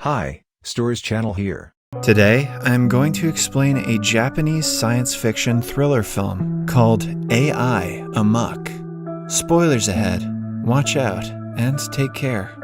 Hi, Stories Channel here. Today, I'm going to explain a Japanese science fiction thriller film called AI Amok. Spoilers ahead. Watch out and take care.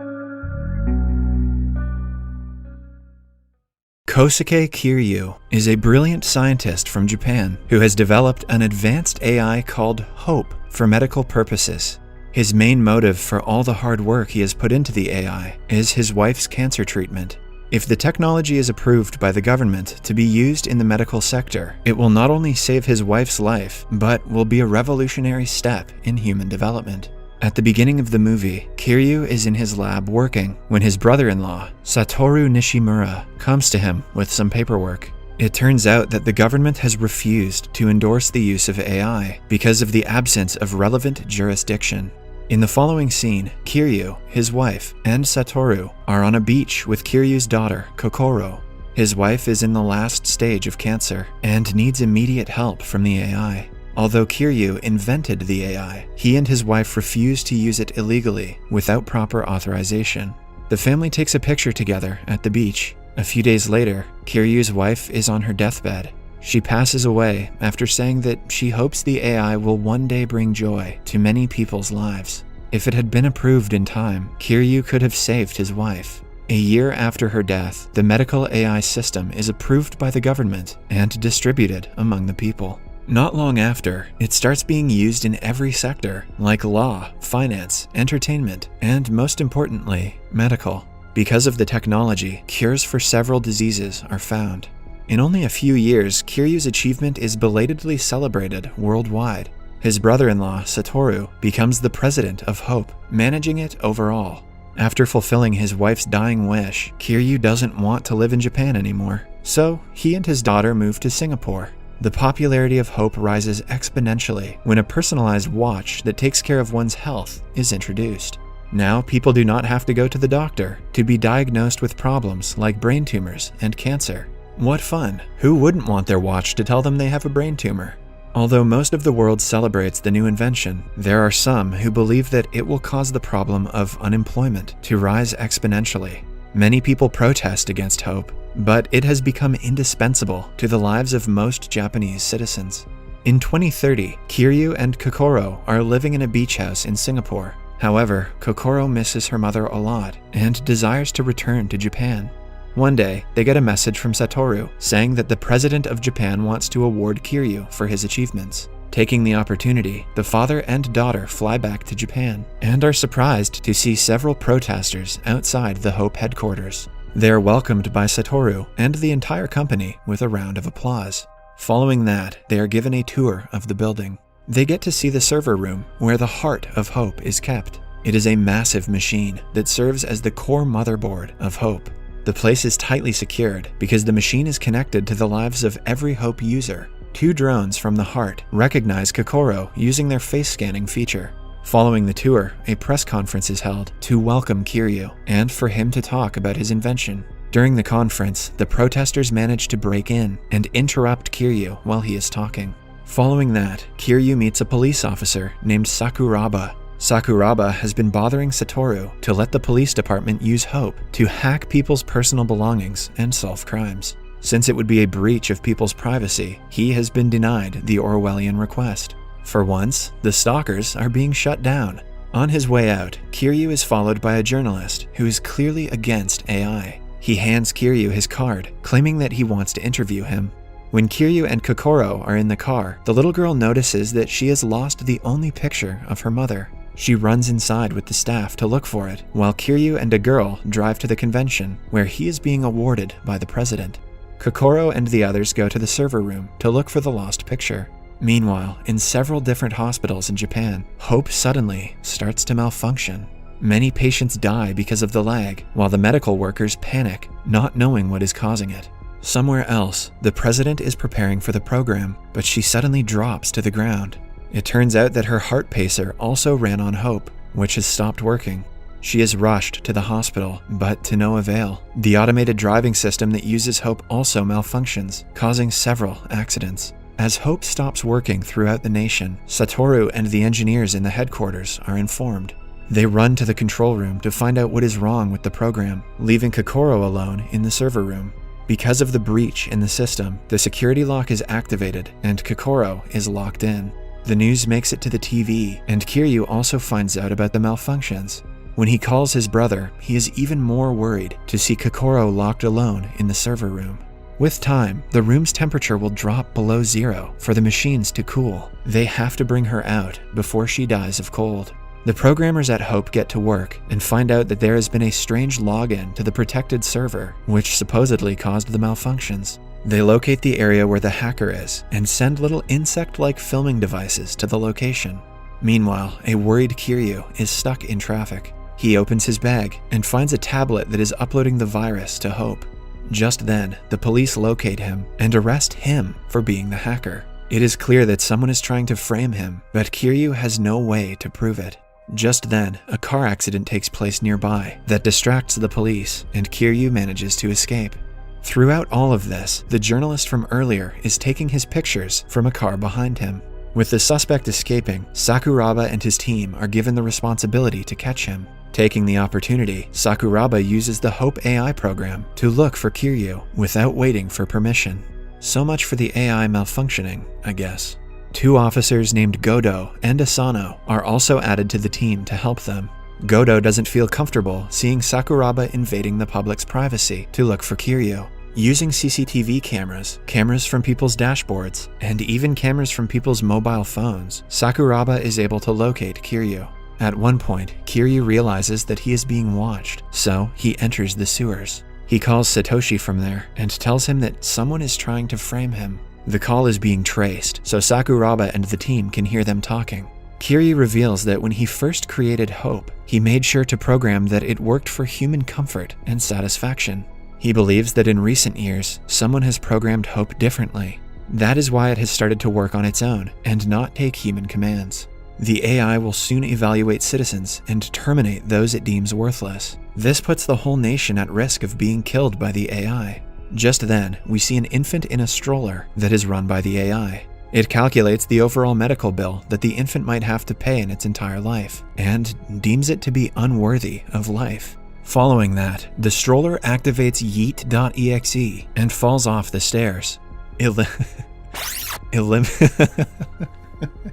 Kosuke Kiryu is a brilliant scientist from Japan who has developed an advanced AI called Hope for medical purposes. His main motive for all the hard work he has put into the AI is his wife's cancer treatment. If the technology is approved by the government to be used in the medical sector, it will not only save his wife's life, but will be a revolutionary step in human development. At the beginning of the movie, Kiryu is in his lab working when his brother-in-law, Satoru Nishimura, comes to him with some paperwork. It turns out that the government has refused to endorse the use of AI because of the absence of relevant jurisdiction. In the following scene, Kiryu, his wife, and Satoru are on a beach with Kiryu's daughter, Kokoro. His wife is in the last stage of cancer and needs immediate help from the AI. Although Kiryu invented the AI, he and his wife refused to use it illegally without proper authorization. The family takes a picture together at the beach. A few days later, Kiryu's wife is on her deathbed. She passes away after saying that she hopes the AI will one day bring joy to many people's lives. If it had been approved in time, Kiryu could have saved his wife. A year after her death, the medical AI system is approved by the government and distributed among the people. Not long after, it starts being used in every sector, like law, finance, entertainment, and most importantly, medical. Because of the technology, cures for several diseases are found. In only a few years, Kiryu's achievement is belatedly celebrated worldwide. His brother-in-law, Satoru, becomes the president of Hope, managing it overall. After fulfilling his wife's dying wish, Kiryu doesn't want to live in Japan anymore, so he and his daughter move to Singapore. The popularity of Hope rises exponentially when a personalized watch that takes care of one's health is introduced. Now, people do not have to go to the doctor to be diagnosed with problems like brain tumors and cancer. What fun! Who wouldn't want their watch to tell them they have a brain tumor? Although most of the world celebrates the new invention, there are some who believe that it will cause the problem of unemployment to rise exponentially. Many people protest against Hope, but it has become indispensable to the lives of most Japanese citizens. In 2030, Kiryu and Kokoro are living in a beach house in Singapore. However, Kokoro misses her mother a lot and desires to return to Japan. One day, they get a message from Satoru saying that the president of Japan wants to award Kiryu for his achievements. Taking the opportunity, the father and daughter fly back to Japan and are surprised to see several protesters outside the Hope headquarters. They are welcomed by Satoru and the entire company with a round of applause. Following that, they are given a tour of the building. They get to see the server room where the heart of Hope is kept. It is a massive machine that serves as the core motherboard of Hope. The place is tightly secured because the machine is connected to the lives of every Hope user. 2 drones from the heart recognize Kokoro using their face scanning feature. Following the tour, a press conference is held to welcome Kiryu and for him to talk about his invention. During the conference, the protesters manage to break in and interrupt Kiryu while he is talking. Following that, Kiryu meets a police officer named Sakuraba. Sakuraba has been bothering Satoru to let the police department use Hope to hack people's personal belongings and solve crimes. Since it would be a breach of people's privacy, he has been denied the Orwellian request. For once, the stalkers are being shut down. On his way out, Kiryu is followed by a journalist who is clearly against AI. He hands Kiryu his card, claiming that he wants to interview him. When Kiryu and Kokoro are in the car, the little girl notices that she has lost the only picture of her mother. She runs inside with the staff to look for it, while Kiryu and a girl drive to the convention, where he is being awarded by the president. Kokoro and the others go to the server room to look for the lost picture. Meanwhile, in several different hospitals in Japan, Hope suddenly starts to malfunction. Many patients die because of the lag, while the medical workers panic, not knowing what is causing it. Somewhere else, the president is preparing for the program, but she suddenly drops to the ground. It turns out that her heart pacer also ran on Hope, which has stopped working. She is rushed to the hospital, but to no avail. The automated driving system that uses Hope also malfunctions, causing several accidents. As Hope stops working throughout the nation, Satoru and the engineers in the headquarters are informed. They run to the control room to find out what is wrong with the program, leaving Kokoro alone in the server room. Because of the breach in the system, the security lock is activated and Kokoro is locked in. The news makes it to the TV, and Kiryu also finds out about the malfunctions. When he calls his brother, he is even more worried to see Kokoro locked alone in the server room. With time, the room's temperature will drop below 0 for the machines to cool. They have to bring her out before she dies of cold. The programmers at Hope get to work and find out that there has been a strange login to the protected server, which supposedly caused the malfunctions. They locate the area where the hacker is and send little insect-like filming devices to the location. Meanwhile, a worried Kiryu is stuck in traffic. He opens his bag and finds a tablet that is uploading the virus to Hope. Just then, the police locate him and arrest him for being the hacker. It is clear that someone is trying to frame him, but Kiryu has no way to prove it. Just then, a car accident takes place nearby that distracts the police, and Kiryu manages to escape. Throughout all of this, the journalist from earlier is taking his pictures from a car behind him. With the suspect escaping, Sakuraba and his team are given the responsibility to catch him. Taking the opportunity, Sakuraba uses the Hope AI program to look for Kiryu without waiting for permission. So much for the AI malfunctioning, I guess. 2 officers named Godo and Asano are also added to the team to help them. Godo doesn't feel comfortable seeing Sakuraba invading the public's privacy to look for Kiryu. Using CCTV cameras, cameras from people's dashboards, and even cameras from people's mobile phones, Sakuraba is able to locate Kiryu. At one point, Kiryu realizes that he is being watched, so he enters the sewers. He calls Satoshi from there and tells him that someone is trying to frame him. The call is being traced, so Sakuraba and the team can hear them talking. Kiryu reveals that when he first created Hope, he made sure to program that it worked for human comfort and satisfaction. He believes that in recent years, someone has programmed Hope differently. That is why it has started to work on its own and not take human commands. The AI will soon evaluate citizens and terminate those it deems worthless. This puts the whole nation at risk of being killed by the AI. Just then, we see an infant in a stroller that is run by the AI. It calculates the overall medical bill that the infant might have to pay in its entire life, and deems it to be unworthy of life. Following that, the stroller activates yeet.exe and falls off the stairs. I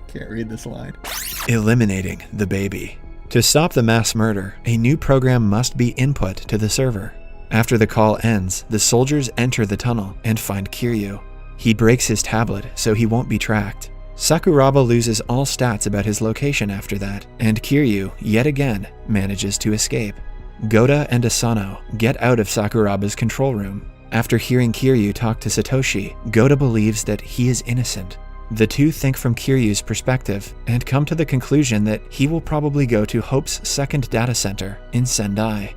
can't read this line. Eliminating the baby. To stop the mass murder, a new program must be input to the server. After the call ends, the soldiers enter the tunnel and find Kiryu. He breaks his tablet so he won't be tracked. Sakuraba loses all stats about his location after that, and Kiryu, yet again, manages to escape. Goda and Asano get out of Sakuraba's control room. After hearing Kiryu talk to Satoshi, Goda believes that he is innocent. The two think from Kiryu's perspective and come to the conclusion that he will probably go to Hope's second data center in Sendai.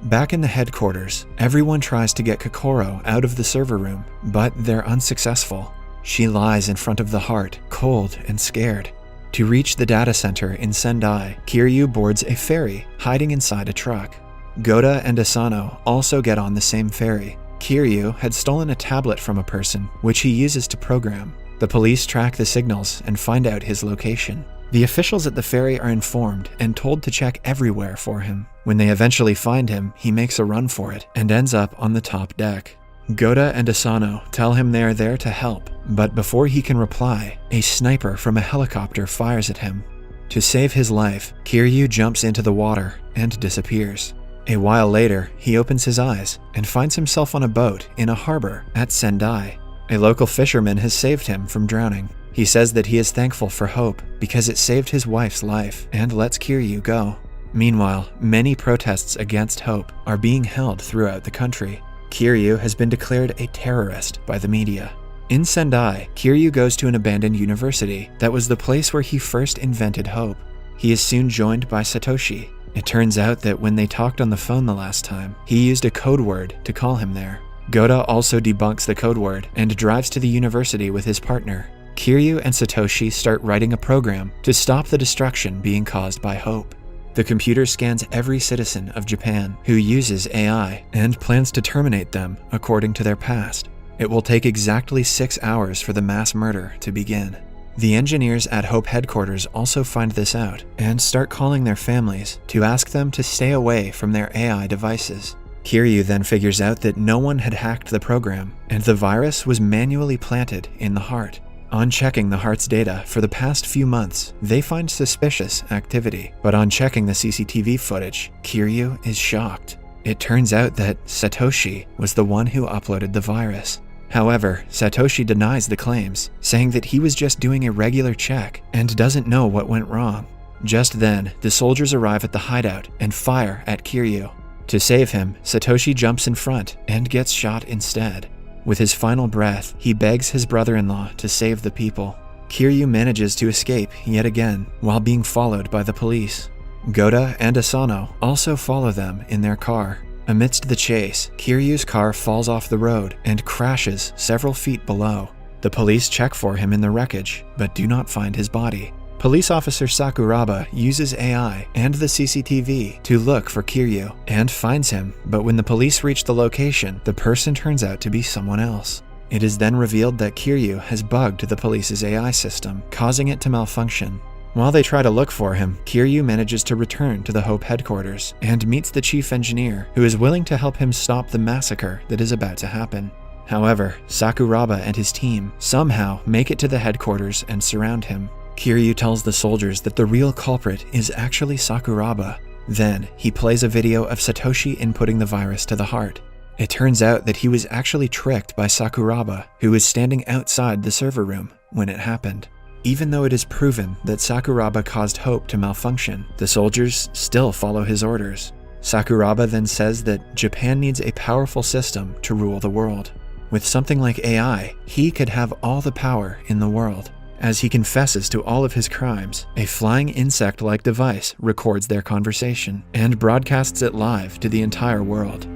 Back in the headquarters, everyone tries to get Kokoro out of the server room, but they're unsuccessful. She lies in front of the heart, cold and scared. To reach the data center in Sendai, Kiryu boards a ferry, hiding inside a truck. Goda and Asano also get on the same ferry. Kiryu had stolen a tablet from a person, which he uses to program. The police track the signals and find out his location. The officials at the ferry are informed and told to check everywhere for him. When they eventually find him, he makes a run for it and ends up on the top deck. Goda and Asano tell him they are there to help, but before he can reply, a sniper from a helicopter fires at him. To save his life, Kiryu jumps into the water and disappears. A while later, he opens his eyes and finds himself on a boat in a harbor at Sendai. A local fisherman has saved him from drowning. He says that he is thankful for Hope because it saved his wife's life and lets Kiryu go. Meanwhile, many protests against Hope are being held throughout the country. Kiryu has been declared a terrorist by the media. In Sendai, Kiryu goes to an abandoned university that was the place where he first invented Hope. He is soon joined by Satoshi. It turns out that when they talked on the phone the last time, he used a code word to call him there. Goda also debunks the code word and drives to the university with his partner. Kiryu and Satoshi start writing a program to stop the destruction being caused by Hope. The computer scans every citizen of Japan who uses AI and plans to terminate them according to their past. It will take exactly 6 hours for the mass murder to begin. The engineers at Hope headquarters also find this out and start calling their families to ask them to stay away from their AI devices. Kiryu then figures out that no one had hacked the program, and the virus was manually planted in the heart. On checking the heart's data for the past few months, they find suspicious activity, but on checking the CCTV footage, Kiryu is shocked. It turns out that Satoshi was the one who uploaded the virus. However, Satoshi denies the claims, saying that he was just doing a regular check and doesn't know what went wrong. Just then, the soldiers arrive at the hideout and fire at Kiryu. To save him, Satoshi jumps in front and gets shot instead. With his final breath, he begs his brother-in-law to save the people. Kiryu manages to escape yet again while being followed by the police. Goda and Asano also follow them in their car. Amidst the chase, Kiryu's car falls off the road and crashes several feet below. The police check for him in the wreckage, but do not find his body. Police officer Sakuraba uses AI and the CCTV to look for Kiryu and finds him, but when the police reach the location, the person turns out to be someone else. It is then revealed that Kiryu has bugged the police's AI system, causing it to malfunction. While they try to look for him, Kiryu manages to return to the Hope headquarters and meets the chief engineer, who is willing to help him stop the massacre that is about to happen. However, Sakuraba and his team somehow make it to the headquarters and surround him. Kiryu tells the soldiers that the real culprit is actually Sakuraba. Then, he plays a video of Satoshi inputting the virus to the heart. It turns out that he was actually tricked by Sakuraba, who was standing outside the server room when it happened. Even though it is proven that Sakuraba caused Hope to malfunction, the soldiers still follow his orders. Sakuraba then says that Japan needs a powerful system to rule the world. With something like AI, he could have all the power in the world. As he confesses to all of his crimes, a flying insect-like device records their conversation and broadcasts it live to the entire world.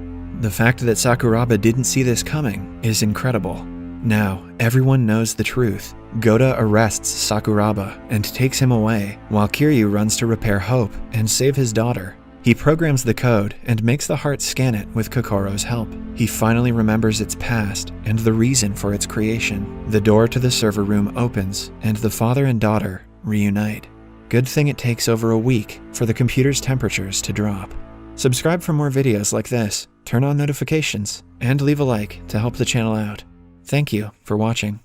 The fact that Sakuraba didn't see this coming is incredible. Now, everyone knows the truth. Goda arrests Sakuraba and takes him away, while Kiryu runs to repair Hope and save his daughter. He programs the code and makes the heart scan it with Kokoro's help. He finally remembers its past and the reason for its creation. The door to the server room opens, and the father and daughter reunite. Good thing it takes over a week for the computer's temperatures to drop. Subscribe for more videos like this, turn on notifications, and leave a like to help the channel out. Thank you for watching.